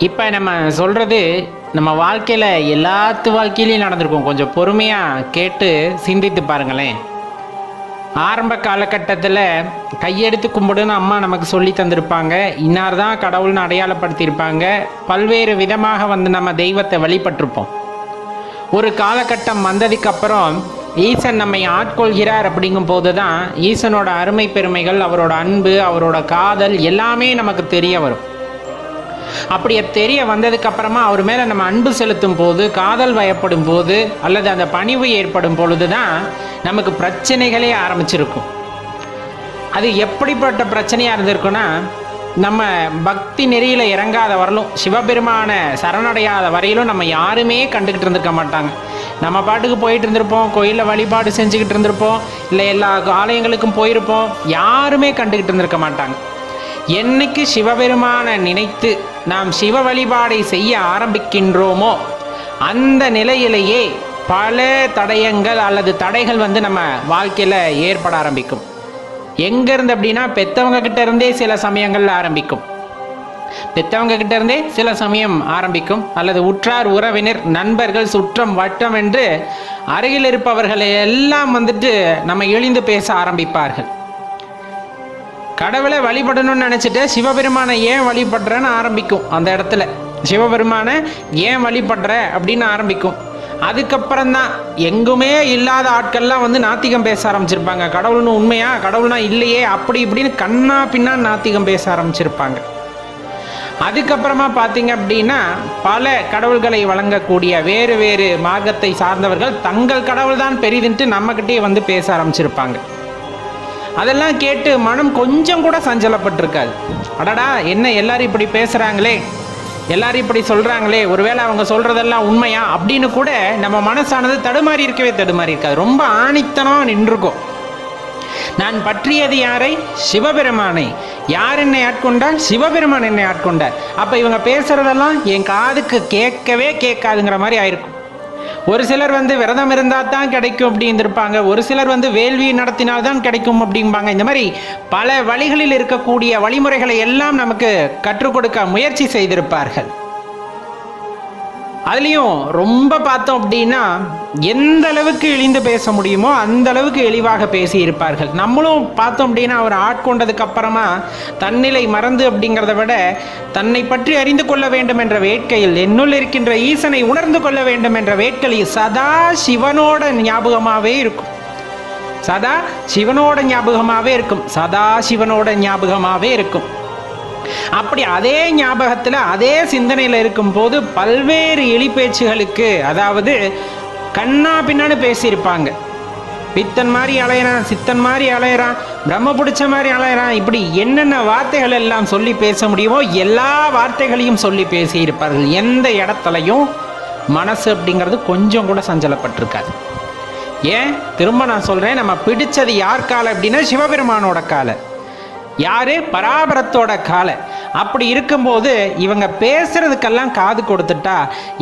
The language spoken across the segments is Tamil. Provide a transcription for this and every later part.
இப்போ நம்ம சொல்கிறது நம்ம வாழ்க்கையில் எல்லாத்து வாழ்க்கையிலையும் நடந்திருக்கும். கொஞ்சம் பொறுமையாக கேட்டு சிந்தித்து பாருங்களேன். ஆரம்ப காலகட்டத்தில் கையெடுத்து கும்பிடுன்னு அம்மா நமக்கு சொல்லி தந்திருப்பாங்க. இன்னார் தான் கடவுள்னு அடையாளப்படுத்தியிருப்பாங்க. பல்வேறு விதமாக நம்ம தெய்வத்தை வழிபட்டிருப்போம். ஒரு காலகட்டம் வந்ததுக்கப்புறம் ஈசன் நம்மை ஆட்கொள்கிறார் அப்படிங்கும் போது தான் ஈசனோட அருமை பெருமைகள், அவரோட அன்பு, அவரோட காதல் எல்லாமே நமக்கு தெரிய வரும். அப்படி தெரிய வந்ததுக்கு அப்புறமா அவர் மேலே நம்ம அன்பு செலுத்தும் போது, காதல் வயப்படும் போது, அல்லது அந்த பணிவு ஏற்படும் பொழுது தான் நமக்கு பிரச்சனைகளே ஆரம்பிச்சிருக்கும். அது எப்படிப்பட்ட பிரச்சனையாக இருந்திருக்குன்னா, நம்ம பக்தி நெறியில் இறங்காத வரலும், சிவபெருமான சரணடையாத வரையிலும் நம்ம யாருமே கண்டுக்கிட்டு இருந்திருக்க மாட்டாங்க. நம்ம பாட்டுக்கு போயிட்டு இருந்திருப்போம், கோயிலில் வழிபாடு செஞ்சுக்கிட்டு இருந்திருப்போம், இல்லை எல்லா ஆலயங்களுக்கும் போயிருப்போம், யாருமே கண்டுக்கிட்டு இருந்திருக்க மாட்டாங்க. என்னைக்கு சிவபெருமானை நினைத்து நாம் சிவ வழிபாடை செய்ய ஆரம்பிக்கின்றோமோ அந்த நிலையிலேயே பல தடயங்கள் அல்லது தடைகள் நம்ம வாழ்க்கையில் ஏற்பட ஆரம்பிக்கும். எங்கேருந்து அப்படின்னா, பெற்றவங்க கிட்ட இருந்தே சில சமயங்களில் ஆரம்பிக்கும். பெற்றவங்க கிட்ட இருந்தே சில சமயம் ஆரம்பிக்கும், அல்லது உற்றார் உறவினர் நண்பர்கள் சுற்றம் வட்டம் என்று அருகில் இருப்பவர்களை எல்லாம் நம்ம இழிந்து பேச ஆரம்பிப்பார்கள். கடவுளை வழிபடணும்னு நினச்சிட்டு சிவபெருமானை ஏன் வழிபடுறேன்னு ஆரம்பிக்கும். அந்த இடத்துல சிவபெருமானை ஏன் வழிபடுற அப்படின்னு ஆரம்பிக்கும். அதுக்கப்புறம்தான் எங்குமே இல்லாத ஆட்கள்லாம் நாத்திகம் பேச ஆரம்பிச்சிருப்பாங்க. கடவுள்னு உண்மையா, கடவுள்னா இல்லையே, அப்படி இப்படின்னு கண்ணா பின்னா நாத்திகம் பேச ஆரம்பிச்சிருப்பாங்க. அதுக்கப்புறமா பார்த்தீங்க அப்படின்னா, பல கடவுள்களை வழங்கக்கூடிய வேறு வேறு மார்க்கத்தை சார்ந்தவர்கள் தங்கள் கடவுள் தான் பெரிதுன்ட்டு நம்மக்கிட்டே பேச ஆரம்பிச்சிருப்பாங்க. அதெல்லாம் கேட்டு மனம் கொஞ்சம் கூட சஞ்சலப்பட்டிருக்காது. அடடா, என்ன எல்லாரும் இப்படி பேசுகிறாங்களே, எல்லாரும் இப்படி சொல்கிறாங்களே, ஒருவேளை அவங்க சொல்கிறதெல்லாம் உண்மையா அப்படின்னு கூட நம்ம மனசானது தடுமாறி இருக்காது. ரொம்ப ஆணித்தனம் நின்றுக்கும். நான் பற்றியது யாரை? சிவபெருமானை. யார் என்னை ஆட்கொண்டால்? சிவபெருமான் என்னை ஆட்கொண்டார். அப்போ இவங்க பேசுகிறதெல்லாம் என் காதுக்கு கேட்கவே கேட்காதுங்கிற மாதிரி ஆயிருக்கும். ஒரு சிலர் விரதம் இருந்தால் தான் கிடைக்கும் அப்படின்னு இருப்பாங்க. ஒரு சிலர் வேள்வி நடத்தினால்தான் கிடைக்கும் அப்படிம்பாங்க. இந்த மாதிரி பல வழிகளில் இருக்கக்கூடிய வழிமுறைகளை எல்லாம் நமக்கு கற்றுக் கொடுக்க முயற்சி செய்திருப்பார்கள். அதுலேயும் ரொம்ப பார்த்தோம் அப்படின்னா, எந்த அளவுக்கு இழிந்து பேச முடியுமோ அந்த அளவுக்கு எளிவாக பேசியிருப்பார்கள். நம்மளும் பார்த்தோம் அப்படின்னா, அவர் ஆட்கொண்டதுக்கு அப்புறமா தன்னிலை மறந்து அப்படிங்கிறத விட தன்னை பற்றி அறிந்து கொள்ள வேண்டும் என்ற வேட்கையில், என்னுள் இருக்கின்ற ஈசனை உணர்ந்து கொள்ள வேண்டும் என்ற வேட்கையில் சதா சிவனோட ஞாபகமாகவே இருக்கும். சதா சிவனோட ஞாபகமாகவே இருக்கும். சதா சிவனோட ஞாபகமாகவே இருக்கும். அப்படி அதே ஞாபகத்தில், அதே சிந்தனையில் இருக்கும்போது பல்வேறு எலி பேச்சுகளுக்கு, அதாவது கண்ணா பின்னான்னு பேசியிருப்பாங்க. பித்தன் மாதிரி அலையிறான், சித்தன் மாதிரி அலையிறான், பிரம்ம பிடிச்ச மாதிரி அலையிறான், இப்படி என்னென்ன வார்த்தைகள் எல்லாம் சொல்லி பேச முடியுமோ எல்லா வார்த்தைகளையும் சொல்லி பேசியிருப்பார்கள். எந்த இடத்துலையும் மனசு அப்படிங்கிறது கொஞ்சம் கூட சஞ்சலப்பட்டிருக்காது. ஏன் திரும்ப நான் சொல்கிறேன், நம்ம பிடிச்சது யார் காலை அப்படின்னா சிவபெருமானோட காலை. யாரு? பராபரத்தோட காலை. அப்படி இருக்கும்போது இவங்க பேசுறதுக்கெல்லாம் காது கொடுத்துட்டா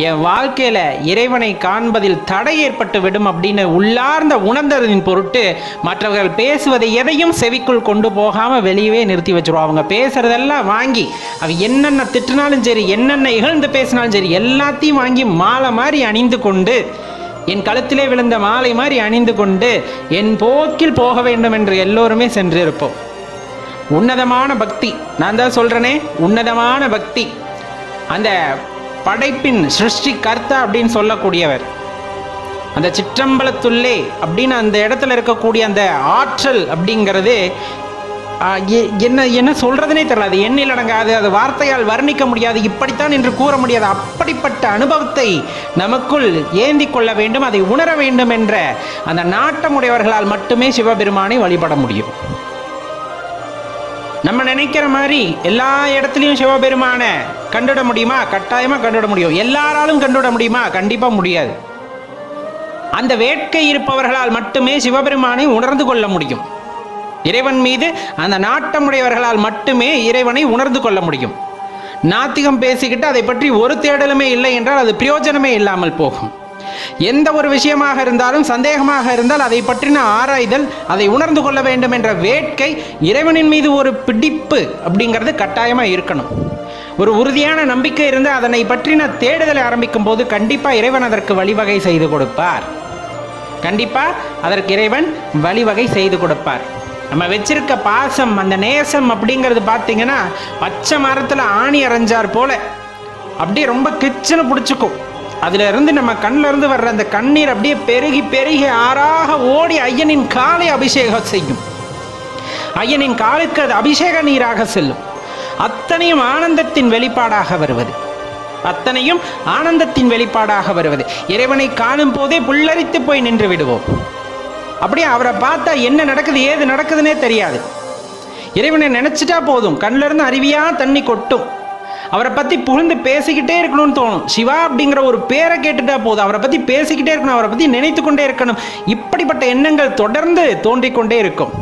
என் வாழ்க்கையில் இறைவனை காண்பதில் தடை ஏற்பட்டு விடும் அப்படின்னு உள்ளார்ந்த உணர்ந்ததின் பொருட்டு மற்றவர்கள் பேசுவதை எதையும் செவிக்குள் கொண்டு போகாமல் வெளியவே நிறுத்தி வச்சிருவோம். அவங்க பேசுறதெல்லாம் வாங்கி, அவ என்னென்ன திட்டினாலும் சரி, என்னென்ன இகழ்ந்து பேசினாலும் சரி, எல்லாத்தையும் வாங்கி மாலை மாதிரி அணிந்து கொண்டு, என் கழுத்திலே விழுந்த மாலை மாதிரி அணிந்து கொண்டு என் போக்கில் போக வேண்டும் என்று எல்லோருமே சென்றிருப்போம். உன்னதமான பக்தி, நான் தான் சொல்கிறேனே, உன்னதமான பக்தி. அந்த படைப்பின் சிருஷ்டி கர்த்தா அப்படின்னு சொல்லக்கூடியவர், அந்த சிற்றம்பலத்துள்ளே அப்படின்னு அந்த இடத்துல இருக்கக்கூடிய அந்த ஆற்றல் அப்படிங்கிறது என்ன சொல்கிறதுனே தெரியல. அது எண்ணில் அடங்காது, அது வார்த்தையால் வர்ணிக்க முடியாது, இப்படித்தான் என்று கூற முடியாது. அப்படிப்பட்ட அனுபவத்தை நமக்குள் ஏந்தி கொள்ள வேண்டும், அதை உணர வேண்டும் என்ற அந்த நாட்டமுடையவர்களால் மட்டுமே சிவபெருமானை வழிபட முடியும். நம்ம நினைக்கிற மாதிரி எல்லா இடத்துலையும் சிவபெருமானை கண்டுவிட முடியுமா? கட்டாயமாக கண்டுவிட முடியும். எல்லாராலும் கண்டுவிட முடியுமா? கண்டிப்பாக முடியாது. அந்த வேட்கை இருப்பவர்களால் மட்டுமே சிவபெருமானை உணர்ந்து கொள்ள முடியும். இறைவன் மீது அந்த நாட்டமுடையவர்களால் மட்டுமே இறைவனை உணர்ந்து கொள்ள முடியும். நாத்திகம் பேசிக்கிட்டு அதை பற்றி ஒரு தேடலுமே இல்லை என்றால் அது பிரயோஜனமே இல்லாமல் போகும். எந்த ஒரு விஷயமாக இருந்தாலும் சந்தேகமாக இருந்தால் அதை பற்றின ஆராய்தல், அதை உணர்ந்து கொள்ள வேண்டும் என்ற வேட்கை, இறைவனின் மீது ஒரு பிடிப்பு அப்படிங்கிறது கட்டாயமாக இருக்கணும். ஒரு உறுதியான நம்பிக்கை இருந்து அதனை பற்றின தேடுதலை ஆரம்பிக்கும் போது கண்டிப்பாக இறைவன் அதற்கு வழிவகை செய்து கொடுப்பார். கண்டிப்பாக அதற்கு இறைவன் வழிவகை செய்து கொடுப்பார். நம்ம வச்சிருக்க பாசம், அந்த நேசம் அப்படிங்கிறது பார்த்தீங்கன்னா பச்சை மரத்தில் ஆணி அரைஞ்சார் போல அப்படியே ரொம்ப கிச்சனை பிடிச்சிக்கும். அதுல இருந்து நம்ம கண்ணில் இருந்து வர்ற அந்த கண்ணீர் அப்படியே பெருகி பெருகி ஆறாக ஓடி ஐயனின் காலை அபிஷேகம் செய்யும். ஐயனின் காலுக்கு அது அபிஷேக நீராக செல்லும். அத்தனையும் ஆனந்தத்தின் வெளிப்பாடாக வருவது, அத்தனையும் ஆனந்தத்தின் வெளிப்பாடாக வருவது. இறைவனை காணும் போதே புல்லரித்து போய் நின்று விடுவோம். அப்படியே அவரை பார்த்தா என்ன நடக்குது ஏது நடக்குதுன்னே தெரியாது. இறைவனை நினைச்சிட்டா போதும், கண்ணில இருந்து அருவியா தண்ணி கொட்டும். அவரை பத்தி புகழ்ந்து பேசிக்கிட்டே இருக்கணும்னு தோணும். சிவா அப்படிங்கிற ஒரு பேரை கேட்டுட்டா போதும், அவரை பத்தி பேசிக்கிட்டே இருக்கணும், அவரை பத்தி நினைத்து கொண்டே இருக்கணும். இப்படிப்பட்ட எண்ணங்கள் தொடர்ந்து தோன்றிக்கொண்டே இருக்கும்.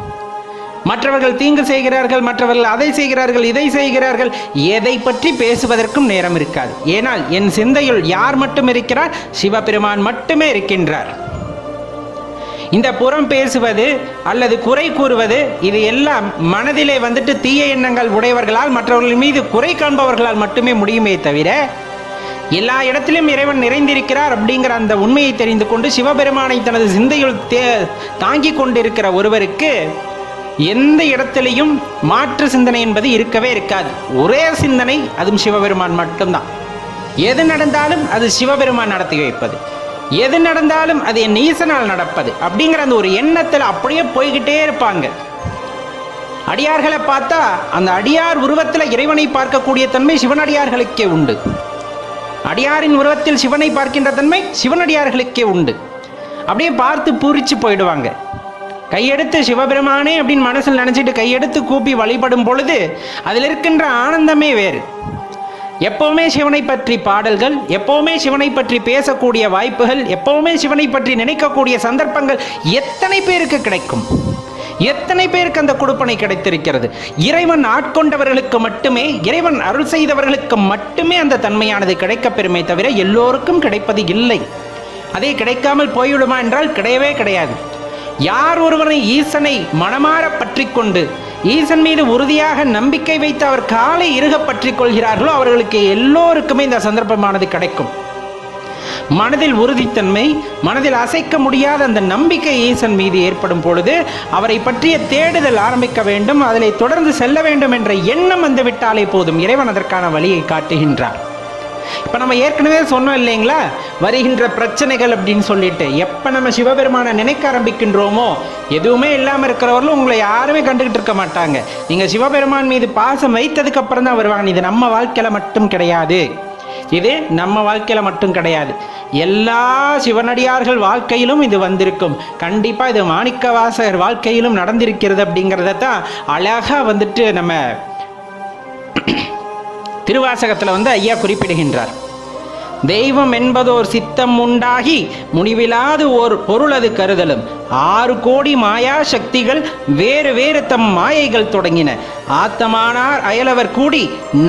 மற்றவர்கள் தீங்கு செய்கிறார்கள், மற்றவர்கள் அதை செய்கிறார்கள், இதை செய்கிறார்கள், எதை பற்றி பேசுவதற்கும் நேரம் இருக்காது. ஏனால் என் சிந்தையில் யார் மட்டும் இருக்கிறார்? சிவபெருமான் மட்டுமே இருக்கின்றார். இந்த புறம் பேசுவது அல்லது குறை கூறுவது இது எல்லாம் மனதிலே வந்துட்டு தீய எண்ணங்கள் உடையவர்களால், மற்றவர்கள் மீது குறை காண்பவர்களால் மட்டுமே முடியுமே தவிர, எல்லா இடத்திலும் இறைவன் நிறைந்திருக்கிறார் அப்படிங்கிற அந்த உண்மையை தெரிந்து கொண்டு சிவபெருமானை தனது சிந்தையில் தாங்கி கொண்டிருக்கிற ஒருவருக்கு எந்த இடத்திலையும் மாற்று சிந்தனை என்பது இருக்கவே இருக்காது. ஒரே சிந்தனை, அதுவும் சிவபெருமான் மட்டும்தான். எது நடந்தாலும் அது சிவபெருமான் நடத்தி வைப்பது, எது நடந்தாலும் அது என் ஈசனால் நடப்பது அப்படிங்கிற அந்த ஒரு எண்ணத்தில் அப்படியே போய்கிட்டே இருப்பாங்க. அடியார்களை பார்த்தா அந்த அடியார் உருவத்தில் இறைவனை பார்க்கக்கூடிய தன்மை சிவனடியார்களுக்கே உண்டு. அடியாரின் உருவத்தில் சிவனை பார்க்கின்ற தன்மை சிவனடியார்களுக்கே உண்டு. அப்படியே பார்த்து பூரிச்சு போயிடுவாங்க. கையெடுத்து சிவபெருமானே அப்படின்னு மனசில் நினைச்சிட்டு கையெடுத்து கூப்பி வழிபடும் பொழுது அதில் இருக்கின்ற ஆனந்தமே வேறு. எப்பவுமே சிவனை பற்றி பாடல்கள், எப்பவுமே சிவனை பற்றி பேசக்கூடிய வாய்ப்புகள், எப்பவுமே சிவனை பற்றி நினைக்கக்கூடிய சந்தர்ப்பங்கள் எத்தனை பேருக்கு கிடைக்கும்? எத்தனை பேருக்கு அந்த கொடுப்பனை கிடைத்திருக்கிறது? இறைவன் ஆட்கொண்டவர்களுக்கு மட்டுமே, இறைவன் அருள் செய்தவர்களுக்கு மட்டுமே அந்த தன்மையானது கிடைக்கப் பெறுமே தவிர எல்லோருக்கும் கிடைப்பது இல்லை. அதே கிடைக்காமல் போய்விடுமா என்றால் கிடையவே கிடையாது. யார் ஒருவரை ஈசனை மனமாற பற்றி கொண்டு ஈசன் மீது உறுதியாக நம்பிக்கை வைத்து அவர் காலை இறுக பற்றி கொள்கிறார்களோ அவர்களுக்கு எல்லோருக்குமே இந்த சந்தர்ப்பமானது கிடைக்கும். மனதில் உறுதித்தன்மை, மனதில் அசைக்க முடியாத அந்த நம்பிக்கை ஈசன் மீது ஏற்படும் பொழுது அவரை பற்றிய தேடுதல் ஆரம்பிக்க வேண்டும், அதில் தொடர்ந்து செல்ல வேண்டும் என்ற எண்ணம் வந்துவிட்டாலே போதும், இறைவன் அதற்கான வழியை காட்டுகின்றார். இப்போ நம்ம ஏற்கனவே சொன்னோம் இல்லைங்களா, வருகின்ற பிரச்சனைகள் அப்படின்னு சொல்லிட்டு எப்போ நம்ம சிவபெருமானை நினைக்க ஆரம்பிக்கின்றோமோ எதுவுமே இல்லாமல் இருக்கிறவர்களும் உங்களை யாருமே கண்டுகிட்டு இருக்க மாட்டாங்க. நீங்கள் சிவபெருமான் மீது பாசம் வைத்ததுக்கு அப்புறம் தான் வருவாங்க. இது நம்ம வாழ்க்கையில் மட்டும் கிடையாது, இது நம்ம வாழ்க்கையில் மட்டும் கிடையாது, எல்லா சிவனடியார்கள் வாழ்க்கையிலும் இது வந்திருக்கும். கண்டிப்பாக இது மாணிக்கவாசகர் வாழ்க்கையிலும் நடந்திருக்கிறது அப்படிங்கிறத தான் அழகாக வந்துட்டு நம்ம திருவாசகத்தில் ஐயா குறிப்பிடுகின்றார். தெய்வம் என்பதோர் சித்தம் உண்டாகி முடிவிலாது ஓர் பொருளது கருதலும் 6 கோடி மாயா சக்திகள் வேறு வேறு தம் மாயைகள் தொடங்கின. ஆத்தமானார் அயலவர் கூடி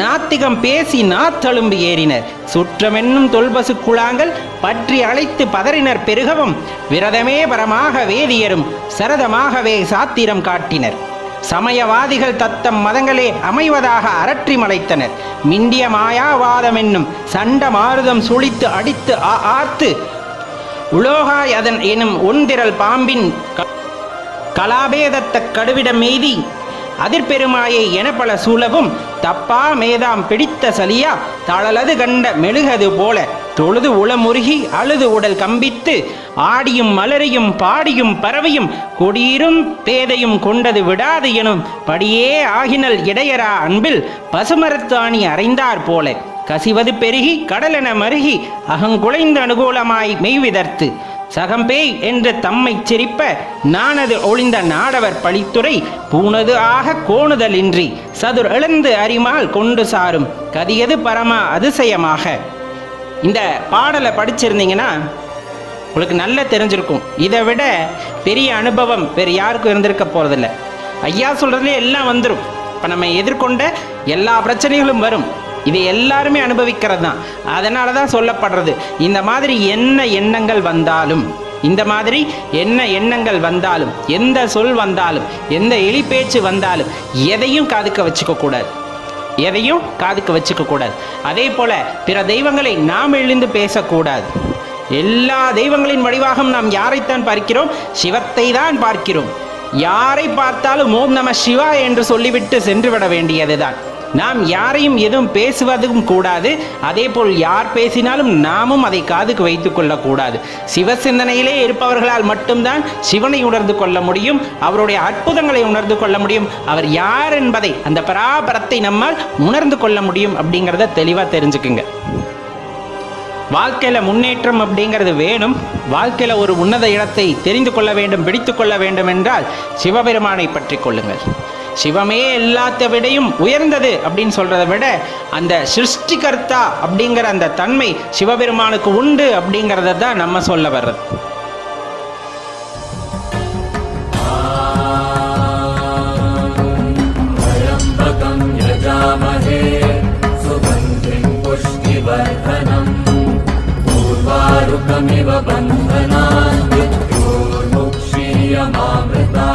நாத்திகம் பேசி நாத்தழும்பு ஏறினர். சுற்றமென்னும் தொல்பசு குழாங்கள் பற்றி அழைத்து பதறினர் பெருகவும் விரதமே பரமாக வேதியரும் சரதமாகவே சாத்திரம் காட்டினர். சமயவாதிகள் தத்தம் மதங்களே அமைவதாக அரற்றி மலைத்தனர். மிண்டிய மாயாவாதம் என்னும் சண்ட மாருதம் சுழித்து அடித்து ஆர்த்து உலோகாய் அதன் எனும் ஒன்திரல் பாம்பின் கலாபேதத்த கடுவிடம் மீதி அதிர்பெருமாயை என பல சூழவும் தப்பா மேதாம் பிடித்த சலியா தளலது கண்ட மெழுகது போல தொழுது உளமுருகி அழுது உடல் கம்பித்து ஆடியும் மலரையும் பாடியும் பறவையும் கொடியிரும் பேதையும் கொண்டது விடாது எனும் படியே ஆகினல் இடையரா அன்பில் பசுமரத்தாணி அறைந்தார் போல கசிவது பெருகி கடலென மருகி அகங்குலைந்து அனுகூலமாய் மெய்விதர்த்து சகம்பேய் என்று தம்மை சிரிப்ப நானது ஒளிந்த நாடவர் பழித்துறை பூனது ஆக கோணுதலின்றி சதுர் எழுந்து அறிமால் கொண்டு சாரும் கதியது பரமா அதிசயமாக. இந்த பாடலை படிச்சிருந்தீங்கன்னா உங்களுக்கு நல்லா தெரிஞ்சிருக்கும். இதை விட பெரிய அனுபவம் வேறு யாருக்கும் இருந்திருக்க போகிறதில்ல. ஐயா சொல்கிறதுலே எல்லாம் வந்துடும். இப்போ நம்ம எதிர்கொண்ட எல்லா பிரச்சனைகளும் வரும், இது எல்லாருமே அனுபவிக்கிறது தான். அதனால தான் சொல்லப்படுறது, இந்த மாதிரி என்ன எண்ணங்கள் வந்தாலும், இந்த மாதிரி என்ன எண்ணங்கள் வந்தாலும், எந்த சொல் வந்தாலும், எந்த எலி பேச்சு வந்தாலும் எதையும் காதுக்க வச்சுக்க கூடாது. எதையும் காதுக்கு வச்சுக்க கூடாது. அதே போல பிற தெய்வங்களை நாம் எழுந்து பேசக்கூடாது. எல்லா தெய்வங்களின் வடிவாகவும் நாம் யாரைத்தான் பார்க்கிறோம்? சிவத்தை தான் பார்க்கிறோம். யாரை பார்த்தாலும் ஓம் நம சிவா என்று சொல்லிவிட்டு சென்று விட வேண்டியதுதான். நாம் யாரையும் எதுவும் பேசுவதும் கூடாது. அதே போல் யார் பேசினாலும் நாமும் அதை காதுக்கு வைத்துக் கொள்ளக்கூடாது. சிவ சிந்தனையிலே இருப்பவர்களால் மட்டும்தான் சிவனை உணர்ந்து கொள்ள முடியும், அவருடைய அற்புதங்களை உணர்ந்து கொள்ள முடியும், அவர் யார் என்பதை, அந்த பராபரத்தை நம்மால் உணர்ந்து கொள்ள முடியும். அப்படிங்கிறத தெளிவாக தெரிஞ்சுக்குங்க. வாழ்க்கையில் முன்னேற்றம் அப்படிங்கிறது வேணும். வாழ்க்கையில் ஒரு உன்னத இடத்தை தெரிந்து கொள்ள வேண்டும், பிடித்து கொள்ள வேண்டும் என்றால் சிவபெருமானை பற்றி கொள்ளுங்கள். சிவமே எல்லாத்த விடையும் உயர்ந்தது அப்படின்னு சொல்றதை விட அந்த சிருஷ்டிகர்த்தா அப்படிங்கிற அந்த தன்மை சிவபெருமானுக்கு உண்டு அப்படிங்கிறத தான் நம்ம சொல்ல வர்றது. बन्धनान् मृत्योर्मुक्षीयमामृता